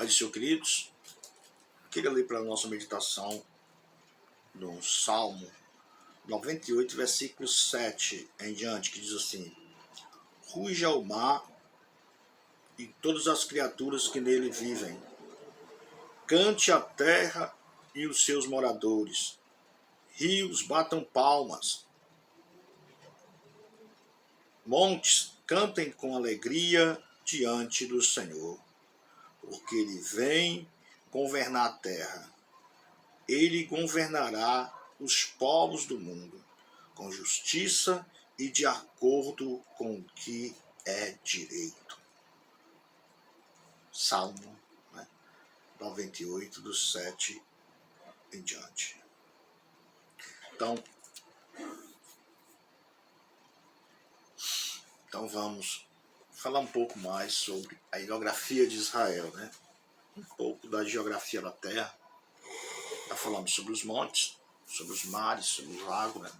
Pai do Senhor, queridos, queria ler para a nossa meditação no Salmo 98, versículo 7 em diante, que diz assim: ruja o mar e todas as criaturas que nele vivem, cante a terra e os seus moradores, rios batam palmas, montes cantem com alegria diante do Senhor, porque ele vem governar a terra. Ele governará os povos do mundo com justiça e de acordo com o que é direito. Salmo 98, do 7 em diante. Então vamos falar um pouco mais sobre a geografia de Israel, né? Um pouco da geografia da terra. Já falamos sobre os montes, sobre os mares, sobre os lagos, né?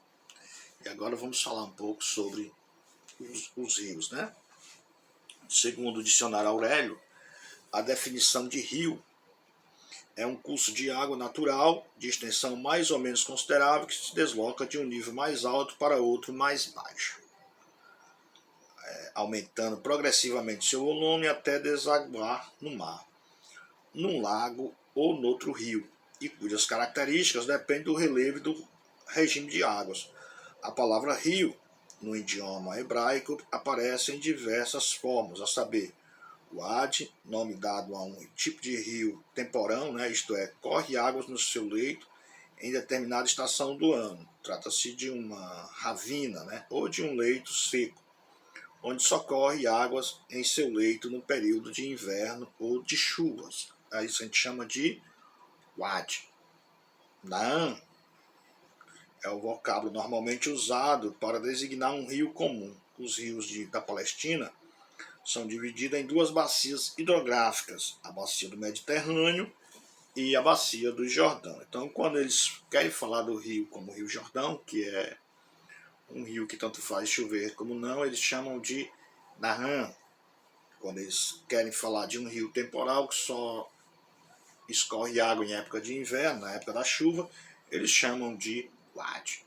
E agora vamos falar um pouco sobre os rios, né? Segundo o dicionário Aurélio, a definição de rio é um curso de água natural de extensão mais ou menos considerável que se desloca de um nível mais alto para outro mais baixo, aumentando progressivamente seu volume até desaguar no mar, num lago ou noutro rio, e cujas características dependem do relevo e do regime de águas. A palavra rio, no idioma hebraico, aparece em diversas formas, a saber, Wadi, nome dado a um tipo de rio temporão, né, isto é, corre águas no seu leito em determinada estação do ano. Trata-se de uma ravina, né, ou de um leito seco, onde só corre águas em seu leito no período de inverno ou de chuvas. Isso a gente chama de Wadi. Naam é o vocábulo normalmente usado para designar um rio comum. Os rios da Palestina são divididos em duas bacias hidrográficas, a bacia do Mediterrâneo e a bacia do Jordão. Então, quando eles querem falar do rio como Rio Jordão, que é um rio que tanto faz chover como não, eles chamam de Naham. Quando eles querem falar de um rio temporal que só escorre água em época de inverno, na época da chuva, eles chamam de Wadi.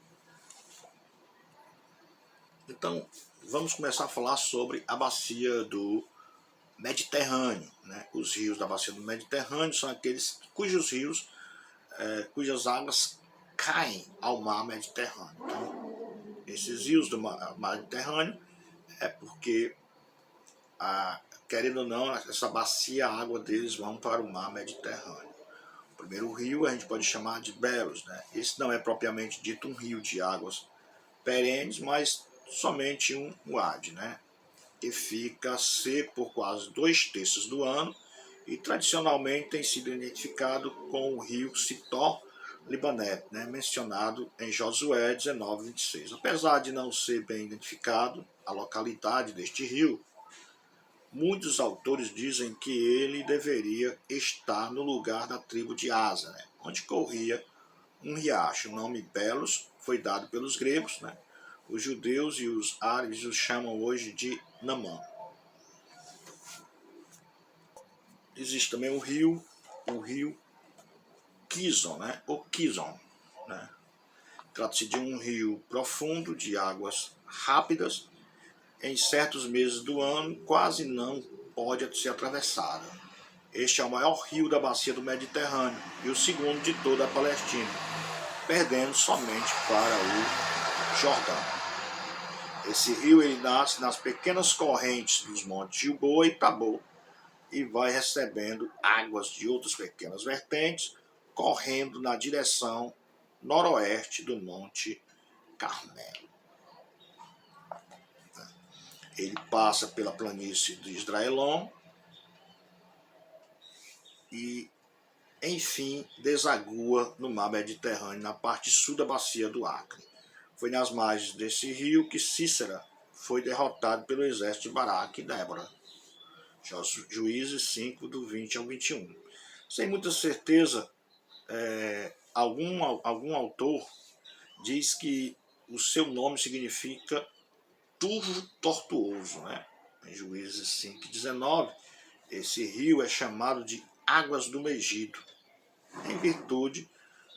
Então, vamos começar a falar sobre a bacia do Mediterrâneo, né? Os rios da bacia do Mediterrâneo são aqueles cujos rios, cujas águas caem ao mar Mediterrâneo. Então, esses rios do mar Mediterrâneo é porque, querendo ou não, essa bacia, a água deles vão para o mar Mediterrâneo. O primeiro rio a gente pode chamar de Belos, né? Esse não é propriamente dito um rio de águas perenes, mas somente um wadi, né? Que fica seco por quase 2/3 do ano e tradicionalmente tem sido identificado com o rio Sitor Libanete, né, mencionado em Josué 19:26. Apesar de não ser bem identificado a localidade deste rio, muitos autores dizem que ele deveria estar no lugar da tribo de Asa, né, onde corria um riacho. O nome Belos foi dado pelos gregos, né? Os judeus e os árabes o chamam hoje de Namã. Existe também o rio Kizon, né? Ou Kizon, né? Trata-se de um rio profundo de águas rápidas. Em certos meses do ano, quase não pode ser atravessado. Este é o maior rio da bacia do Mediterrâneo e o segundo de toda a Palestina, perdendo somente para o Jordão. Esse rio ele nasce nas pequenas correntes dos montes Gilboa e Tabor e vai recebendo águas de outras pequenas vertentes, correndo na direção noroeste do Monte Carmelo. Ele passa pela planície de Israelon e, enfim, desagua no mar Mediterrâneo, na parte sul da bacia do Acre. Foi nas margens desse rio que Cícera foi derrotado pelo exército de Baraque e Débora. Juízes 5, do 20 ao 21. Sem muita certeza, algum autor diz que o seu nome significa turvo tortuoso, né? Em Juízes 5:19, esse rio é chamado de águas do Megido, em virtude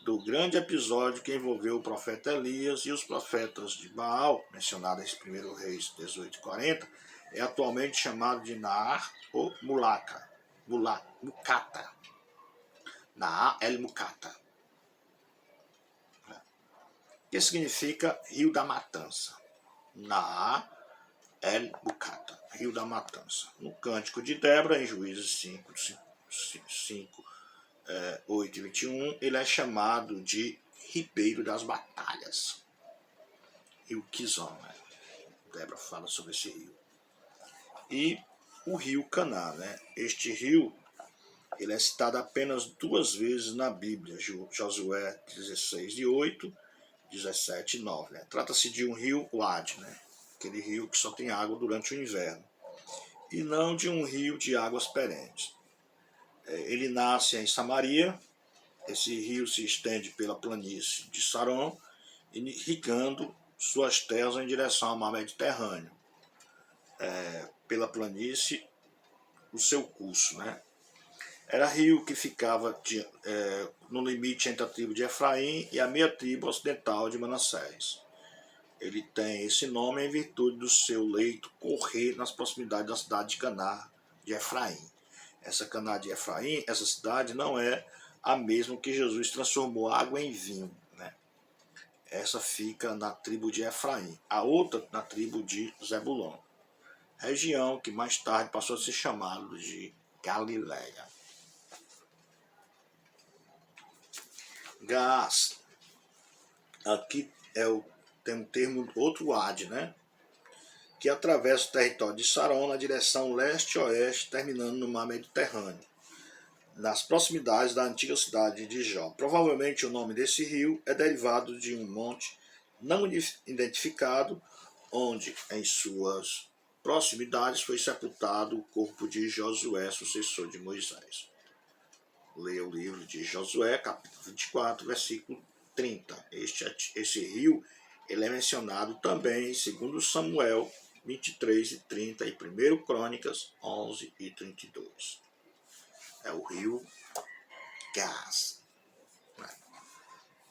do grande episódio que envolveu o profeta Elias e os profetas de Baal, mencionado em 1 Reis 18:40, é atualmente chamado de Naar ou Mukata. Naar el Mukata, que significa Rio da Matança. Naar el Mukata, Rio da Matança. No Cântico de Débora, em Juízes 8 e 21, ele é chamado de Ribeiro das Batalhas. Rio Kizom, né? Débora fala sobre esse rio. E o rio Caná, né? Este rio, ele é citado apenas 2 vezes na Bíblia, Josué 16:8, 17:9. Né? Trata-se de um rio Wadi, né? Aquele rio que só tem água durante o inverno, e não de um rio de águas perenes. Ele nasce em Samaria, esse rio se estende pela planície de Saron, irrigando suas terras em direção ao mar Mediterrâneo. Pela planície, o seu curso, né? Era rio que ficava no limite entre a tribo de Efraim e a meia tribo ocidental de Manassés. Ele tem esse nome em virtude do seu leito correr nas proximidades da cidade de Caná de Efraim. Essa Caná de Efraim, essa cidade, não é a mesma que Jesus transformou água em vinho, né? Essa fica na tribo de Efraim, a outra na tribo de Zebulon, região que mais tarde passou a ser chamada de Galileia. Gás. Aqui tem um termo, outro Wadi, né? Que atravessa o território de Saron na direção leste-oeste, terminando no mar Mediterrâneo, nas proximidades da antiga cidade de Jó. Provavelmente o nome desse rio é derivado de um monte não identificado, onde em suas proximidades foi sepultado o corpo de Josué, sucessor de Moisés. Leia o livro de Josué, capítulo 24, versículo 30. Esse rio ele é mencionado também em 2 Samuel 23:30 e 1 Crônicas 11:32. É o rio Gás.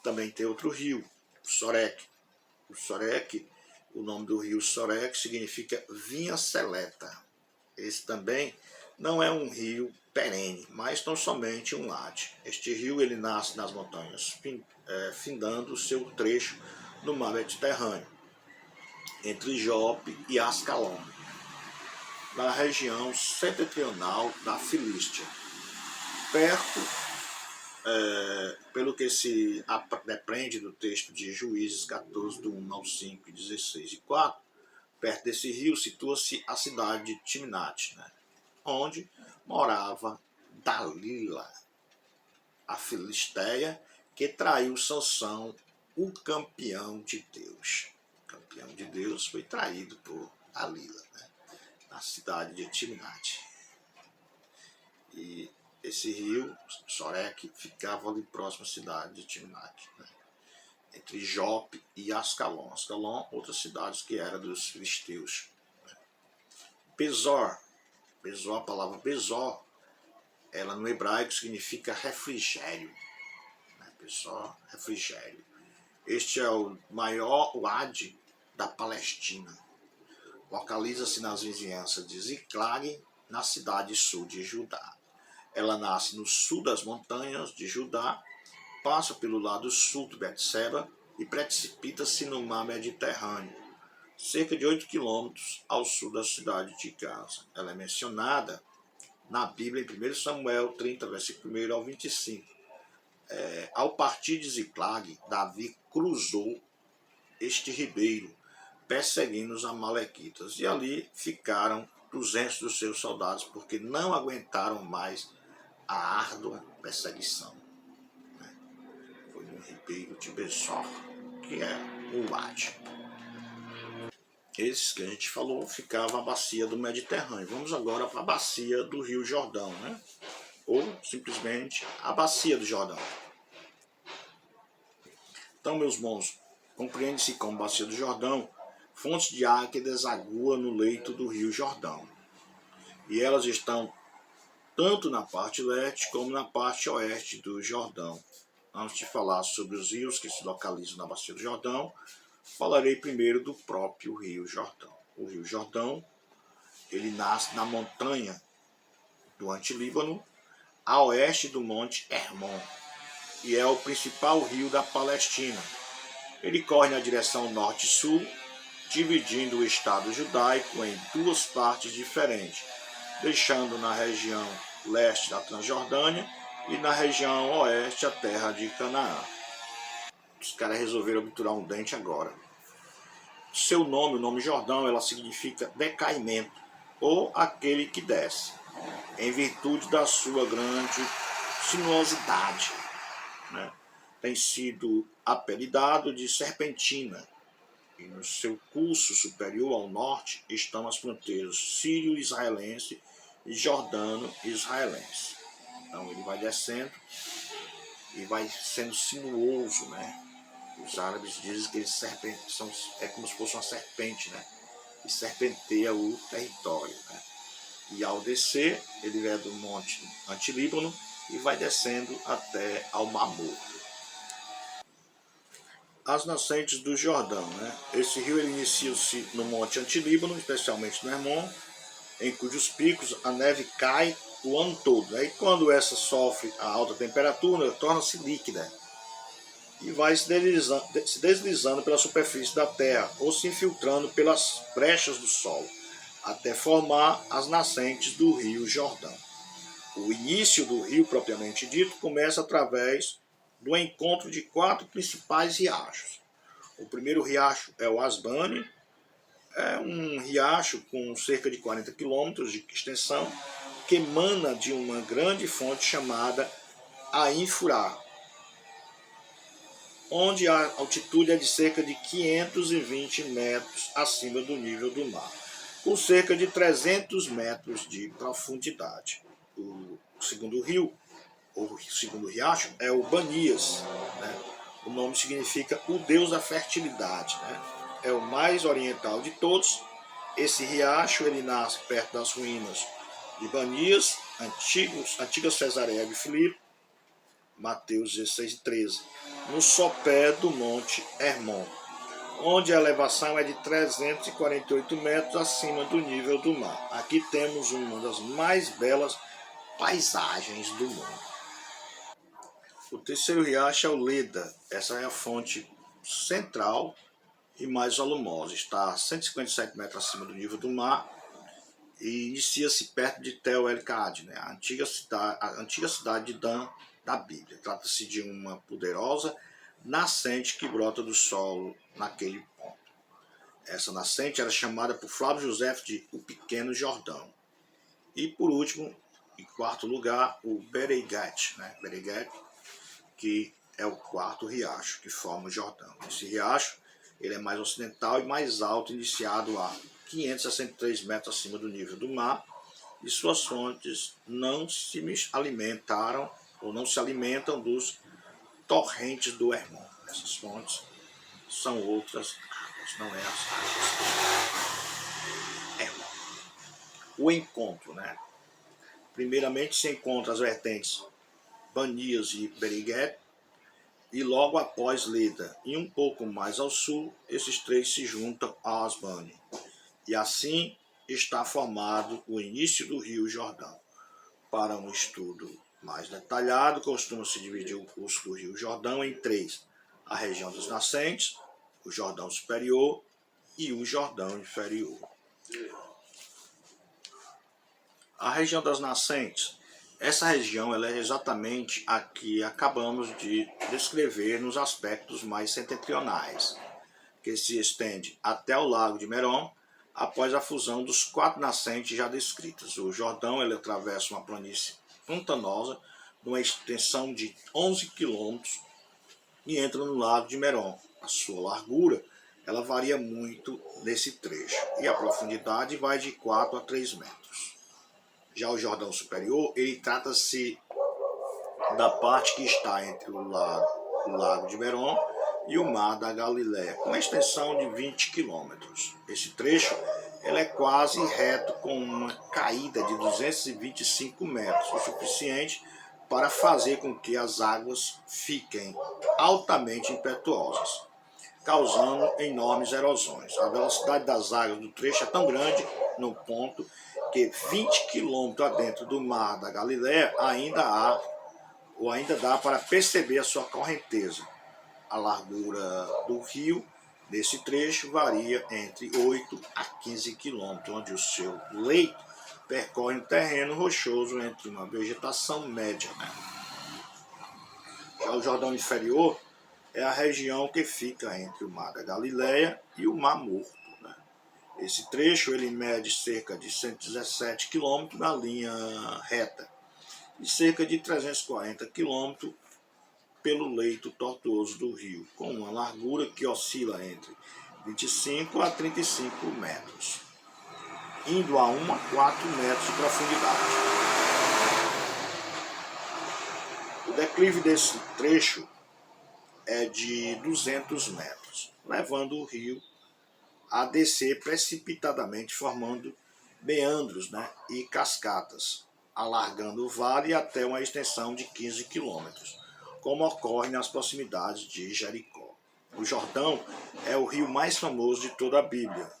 Também tem outro rio, Sorek. O Sorek, o nome do rio Sorek significa vinha seleta. Esse também não é um rio perene, mas tão somente um Wadi. Este rio ele nasce nas montanhas, findando o seu trecho no mar Mediterrâneo, entre Jope e Ascalon, na região setentrional da Filístia. Perto, pelo que se depreende do texto de Juízes 14, do 1 ao 5, 16 e 4, perto desse rio situa-se a cidade de Timnat, né, onde morava Dalila, a filisteia que traiu Sansão, o campeão de Deus. O campeão de Deus foi traído por Dalila, né, na cidade de Timnat. E esse rio, Sorek, ficava ali próximo à cidade de Timnat, né, entre Jope e Ascalon. Ascalon, outras cidades que eram dos filisteus. Bezor, a palavra Bezor, ela no hebraico significa refrigério. Bezor, refrigério. Este é o maior Wadi da Palestina. Localiza-se nas vizinhanças de Ziklag, na cidade sul de Judá. Ela nasce no sul das montanhas de Judá, passa pelo lado sul do Betseba e precipita-se no mar Mediterrâneo, cerca de 8 quilômetros ao sul da cidade de Gaza. Ela é mencionada na Bíblia em 1 Samuel 30, versículo 1 ao 25. Ao partir de Ziklag, Davi cruzou este ribeiro, perseguindo os amalequitas, e ali ficaram 200 dos seus soldados, porque não aguentaram mais a árdua perseguição. Foi no ribeiro de Bezor, que é o Wadi. Esses que a gente falou ficavam a bacia do Mediterrâneo. Vamos agora para a bacia do Rio Jordão, né? Ou simplesmente a bacia do Jordão. Então, meus bons, compreende-se como bacia do Jordão fontes de água que desagua no leito do Rio Jordão. E elas estão tanto na parte leste como na parte oeste do Jordão. Antes de falar sobre os rios que se localizam na Bacia do Jordão, falarei primeiro do próprio Rio Jordão. O Rio Jordão, ele nasce na montanha do Antilíbano, a oeste do Monte Hermon, e é o principal rio da Palestina. Ele corre na direção norte-sul, dividindo o Estado judaico em duas partes diferentes, deixando na região leste da Transjordânia e na região oeste a terra de Canaã. Os caras resolveram obturar um dente agora. Seu nome, o nome Jordão, ela significa decaimento, ou aquele que desce, em virtude da sua grande sinuosidade, né? Tem sido apelidado de serpentina, e no seu curso superior ao norte estão as fronteiras sírio-israelense e jordano-israelense. Então ele vai descendo e vai sendo sinuoso, né? Os árabes dizem que eles é como se fosse uma serpente, né? Que serpenteia o território, né? E ao descer, ele vem do monte Antilíbano e vai descendo até ao Mar Morto. As nascentes do Jordão, né? Esse rio inicia-se no monte Antilíbano, especialmente no Hermon, em cujos picos a neve cai o ano todo, né? E quando essa sofre a alta temperatura, torna-se líquida e vai se deslizando pela superfície da terra ou se infiltrando pelas brechas do solo, até formar as nascentes do rio Jordão. O início do rio, propriamente dito, começa através do encontro de 4 principais riachos. O primeiro riacho é o Asbane, é um riacho com cerca de 40 quilômetros de extensão, que emana de uma grande fonte chamada Ain Furá, onde a altitude é de cerca de 520 metros acima do nível do mar, com cerca de 300 metros de profundidade. O segundo rio, ou segundo riacho, é o Banias, né? O nome significa o deus da fertilidade, né? É o mais oriental de todos. Esse riacho ele nasce perto das ruínas de Banias, antiga Cesareia de Filipe, Mateus 16:13, no sopé do Monte Hermon, onde a elevação é de 348 metros acima do nível do mar. Aqui temos uma das mais belas paisagens do mundo. O terceiro riacho é o Leda. Essa é a fonte central e mais volumosa. Está a 157 metros acima do nível do mar e inicia-se perto de Tel El-Kad, né? A antiga cidade de Dan da Bíblia. Trata-se de uma poderosa nascente que brota do solo naquele ponto. Essa nascente era chamada por Flávio José de o Pequeno Jordão. E por último, em quarto lugar, o Bereigat, né? Bereigat, que é o quarto riacho que forma o Jordão. Esse riacho ele é mais ocidental e mais alto, iniciado a 563 metros acima do nível do mar, e suas fontes não se alimentaram ou não se alimentam dos torrentes do Hermon. Essas fontes são outras águas, não é as águas Hermon. O encontro, né? Primeiramente se encontra as vertentes Banias e Bereigat, e logo após Leda, e um pouco mais ao sul, esses três se juntam a Asbane. E assim está formado o início do Rio Jordão. Para um estudo mais detalhado, costuma-se dividir o curso do Rio Jordão em 3: a região das nascentes, o Jordão Superior e o Jordão Inferior. A região das nascentes, essa região ela é exatamente a que acabamos de descrever nos aspectos mais setentrionais, que se estende até o Lago de Merom, após a fusão dos 4 nascentes já descritas. O Jordão ele atravessa uma planície pantanosa, numa extensão de 11 quilômetros, e entra no Lago de Merom. A sua largura ela varia muito nesse trecho, e a profundidade vai de 4 a 3 metros. Já o Jordão Superior, ele trata-se da parte que está entre o Lago de Merom e o Mar da Galileia, com uma extensão de 20 quilômetros. Esse trecho Ele é quase reto com uma caída de 225 metros, o suficiente para fazer com que as águas fiquem altamente impetuosas, causando enormes erosões. A velocidade das águas do trecho é tão grande no ponto que 20 quilômetros adentro do mar da Galileia ainda dá para perceber a sua correnteza. A largura do rio nesse trecho varia entre 8 a 15 quilômetros, onde o seu leito percorre um terreno rochoso entre uma vegetação média. Já o Jordão inferior é a região que fica entre o Mar da Galileia e o Mar Morto. Esse trecho ele mede cerca de 117 quilômetros na linha reta e cerca de 340 quilômetros pelo leito tortuoso do rio, com uma largura que oscila entre 25 a 35 metros, indo a 1 a 4 metros de profundidade. O declive desse trecho é de 200 metros, levando o rio a descer precipitadamente, formando meandros, e cascatas, alargando o vale até uma extensão de 15 quilômetros, como ocorre nas proximidades de Jericó. O Jordão é o rio mais famoso de toda a Bíblia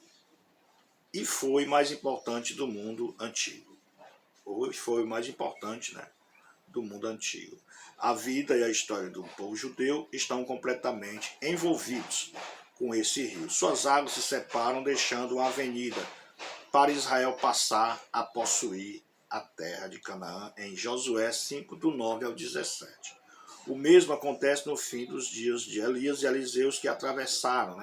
e foi o mais importante do mundo antigo. Foi o mais importante, do mundo antigo. A vida e a história do povo judeu estão completamente envolvidos com esse rio. Suas águas se separam, deixando uma avenida para Israel passar a possuir a terra de Canaã em Josué 5, do 9 ao 17. O mesmo acontece no fim dos dias de Elias e Eliseus, que atravessaram,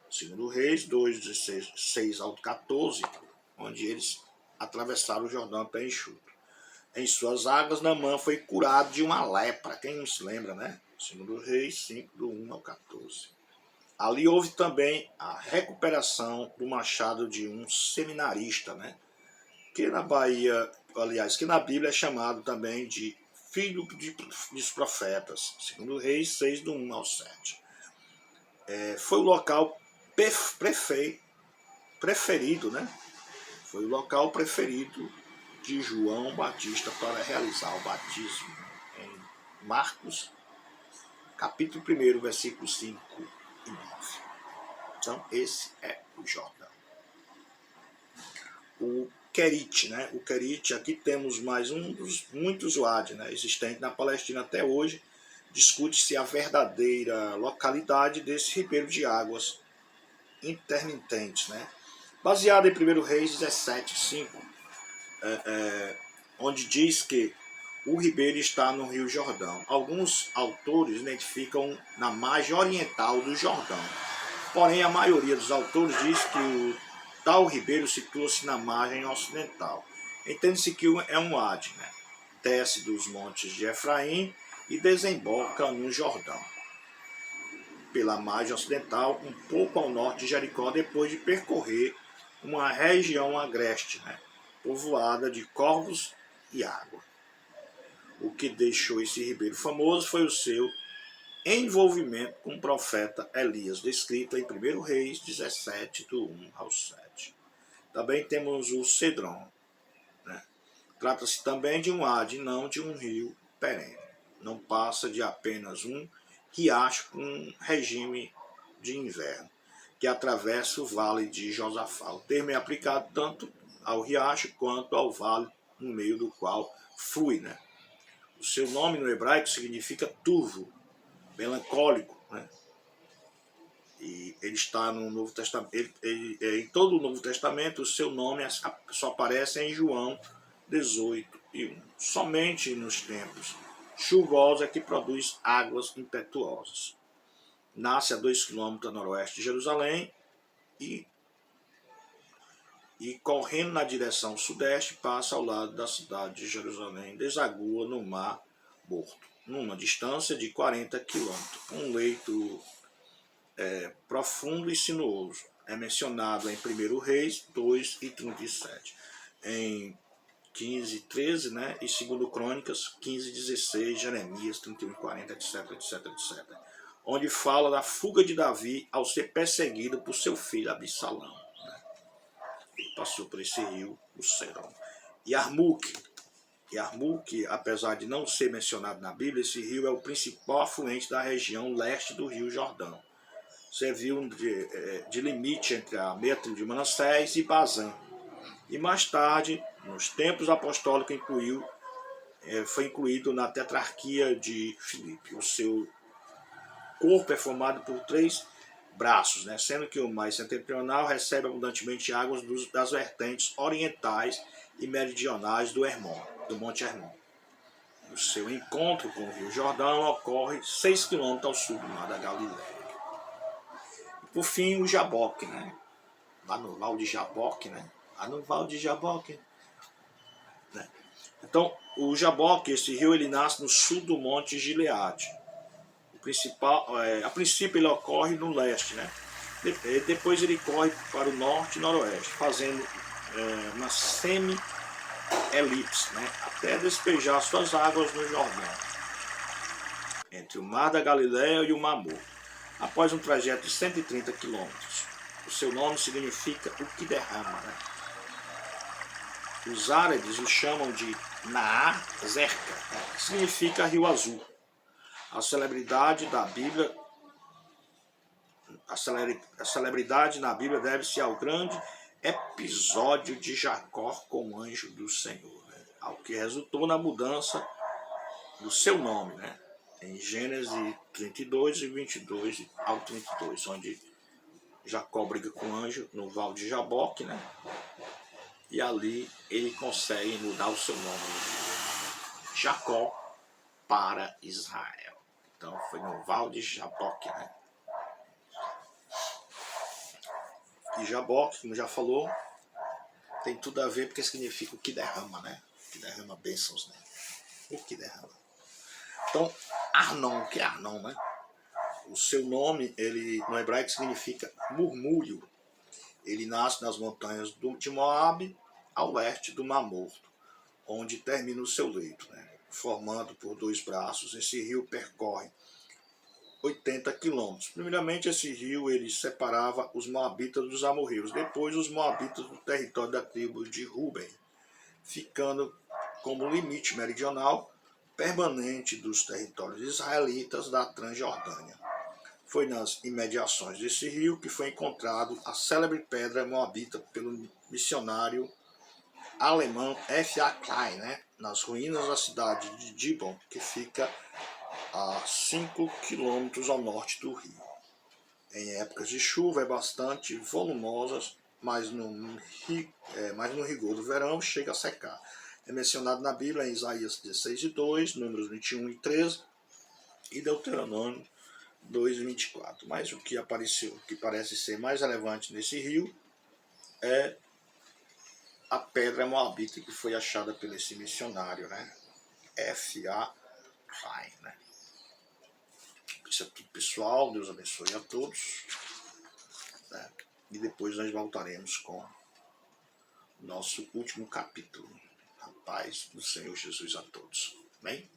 segundo Reis 2, 16 ao 14, onde eles atravessaram o Jordão a pé enxuto. Em suas águas, Naamã foi curado de uma lepra. Quem não se lembra, Segundo Reis 5, do 1 ao 14. Ali houve também a recuperação do machado de um seminarista, que na Bahia, aliás, que na Bíblia é chamado também de filho dos profetas, segundo Reis 6, do 1 ao 7. Foi o local preferido, Foi o local preferido de João Batista para realizar o batismo, em Marcos, capítulo 1, versículos 5 e 9. Então, esse é o Jordão. O Querite, O Querite, aqui temos mais um dos muitos wadi, existente na Palestina até hoje. Discute-se a verdadeira localidade desse ribeiro de águas intermitentes, Baseado em 1 Reis 17, 5, onde diz que o ribeiro está no Rio Jordão. Alguns autores identificam na margem oriental do Jordão. Porém, a maioria dos autores diz que o tal ribeiro situa-se na margem ocidental. Entende-se que é um wadi, Desce dos montes de Efraim e desemboca no Jordão, pela margem ocidental, um pouco ao norte de Jericó, depois de percorrer uma região agreste, povoada de corvos e água. O que deixou esse ribeiro famoso foi o seu envolvimento com o profeta Elias, descrito em 1 Reis 17, do 1 ao 7. Também temos o Cedron. Trata-se também de um wadi, não de um rio perene. Não passa de apenas um riacho com um regime de inverno, que atravessa o vale de Josafá. O termo é aplicado tanto ao riacho quanto ao vale no meio do qual flui. O seu nome no hebraico significa turvo, melancólico, E ele está no Novo Testamento. Em todo o Novo Testamento, o seu nome só aparece em João 18 e 1. Somente nos tempos chuvosos é que produz águas impetuosas. Nasce a 2 km a noroeste de Jerusalém e correndo na direção sudeste, passa ao lado da cidade de Jerusalém, desagua no Mar Morto, numa distância de 40 quilômetros, um leito profundo e sinuoso. É mencionado em 1 Reis 2 e 37, em 15, 13, e 2 Crônicas 15, 16, Jeremias 31, 40, etc, etc, etc. Onde fala da fuga de Davi ao ser perseguido por seu filho Absalão. Ele passou por esse rio, o Cedron. Yarmuk, apesar de não ser mencionado na Bíblia, esse rio é o principal afluente da região leste do Rio Jordão. Serviu de limite entre a meia tribo de Manassés e Bazã. E mais tarde, nos tempos apostólicos, foi incluído na tetrarquia de Filipe. O seu corpo é formado por 3 braços, né? Sendo que o mais setentrional recebe abundantemente águas das vertentes orientais e meridionais do Monte Hermon. O seu encontro com o Rio Jordão ocorre 6 quilômetros ao sul do Mar da Galileia. E por fim, o Jaboque, né? Lá no Val de Jaboque, né? Lá no Val de Jaboque, né? Então, o Jaboque, esse rio, ele nasce no sul do Monte Gileade. A princípio ele ocorre no leste, né? Depois ele corre para o norte e noroeste, fazendo uma semi-elipse, né? Até despejar suas águas no Jordão, entre o Mar da Galileia e o Mar Morto. Após um trajeto de 130 quilômetros, o seu nome significa o que derrama, né? Os árabes o chamam de Nahar Zerka, que significa Rio Azul. A celebridade na Bíblia deve-se ao grande episódio de Jacó com o anjo do Senhor, né? Ao que resultou na mudança do seu nome, né? Em Gênesis 32 e 22 ao 32, onde Jacó briga com o anjo no Val de Jaboque, né? E ali ele consegue mudar o seu nome de Jacó para Israel. Então foi no Val de Jaboque, né? E Jaboque, como já falou, tem tudo a ver porque significa o que derrama, né? O que derrama bênçãos, né? O que derrama. Então, Arnon, o que é Arnon, né? O seu nome, ele no hebraico significa murmúrio. Ele nasce nas montanhas de Moabe, ao leste do Mar Morto, onde termina o seu leito, né? Formando por 2 braços, esse rio percorre 80 quilômetros. Primeiramente, esse rio ele separava os moabitas dos amorreus, depois os moabitas do território da tribo de Ruben, ficando como limite meridional permanente dos territórios israelitas da Transjordânia. Foi nas imediações desse rio que foi encontrado a célebre pedra moabita pelo missionário alemão F.A. Klein, né? Nas ruínas da cidade de Dibon, que fica a 5 quilômetros ao norte do rio. Em épocas de chuva é bastante volumosa, mas no rigor do verão chega a secar. É mencionado na Bíblia em Isaías 16 e 2, Números 21 e 13 e Deuteronômio 2 e 24. Mas o que parece ser mais relevante nesse rio é a pedra moabita que foi achada por esse missionário, né? F.A. Klein, né? Isso é tudo, pessoal. Deus abençoe a todos, né? E depois nós voltaremos com o nosso último capítulo. A paz do Senhor Jesus a todos. Amém?